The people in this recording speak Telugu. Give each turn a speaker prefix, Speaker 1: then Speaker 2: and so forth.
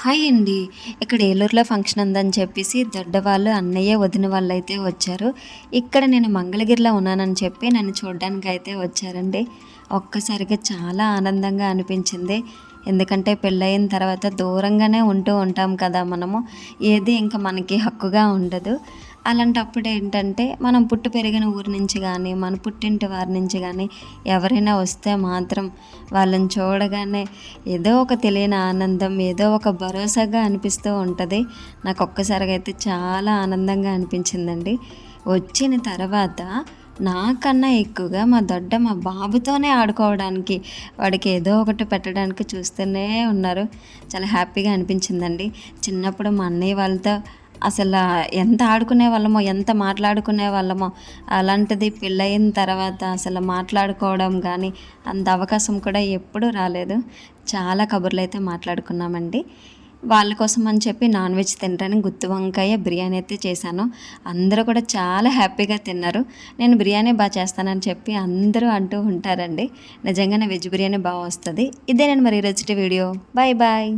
Speaker 1: హాయ్ అండి. ఇక్కడ ఏలూరులో ఫంక్షన్ ఉందని చెప్పేసి దొడ్డవాళ్ళు, అన్నయ్య, వదిన వాళ్ళైతే వచ్చారు. ఇక్కడ నేను మంగళగిరిలో ఉన్నానని చెప్పి నన్ను చూడడానికైతే వచ్చారండి. ఒక్కసారిగా చాలా ఆనందంగా అనిపించింది. ఎందుకంటే పెళ్ళయిన తర్వాత దూరంగానే ఉంటూ ఉంటాం కదా మనము. ఏది ఇంకా మనకి హక్కుగా ఉండదు. అలాంటప్పుడు ఏంటంటే మనం పుట్టి పెరిగిన ఊరి నుంచి కానీ, మన పుట్టింటి వారి నుంచి కానీ ఎవరైనా వస్తే మాత్రం వాళ్ళని చూడగానే ఏదో ఒక తెలియని ఆనందం, ఏదో ఒక భరోసాగా అనిపిస్తూ ఉంటుంది. నాకు ఒక్కసారిగా అయితే చాలా ఆనందంగా అనిపించిందండి. వచ్చిన తర్వాత నాకన్నా ఎక్కువగా మా బాబుతోనే ఆడుకోవడానికి, వాడికి ఏదో ఒకటి పెట్టడానికి చూస్తూనే ఉన్నారు. చాలా హ్యాపీగా అనిపించిందండి. చిన్నప్పుడు మా అన్నయ్య వాళ్ళతో అసలు ఎంత ఆడుకునే వాళ్ళమో, ఎంత మాట్లాడుకునే వాళ్ళమో, అలాంటిది పెళ్ళయిన తర్వాత అసలు మాట్లాడుకోవడం కానీ అంత అవకాశం కూడా ఎప్పుడూ రాలేదు. చాలా కబుర్లయితే మాట్లాడుకున్నామండి. వాళ్ళ కోసం అని చెప్పి నాన్ వెజ్ తినడానికి గుత్తి వంకాయ బిర్యానీ అయితే చేశాను. అందరూ కూడా చాలా హ్యాపీగా తిన్నారు. నేను బిర్యానీ బాగా చేస్తానని చెప్పి అందరూ అంటూ ఉంటారండి. నిజంగానే వెజ్ బిర్యానీ బాగా వస్తుంది. ఇదే నేను మరి ఈరోజుటి వీడియో. Bye bye.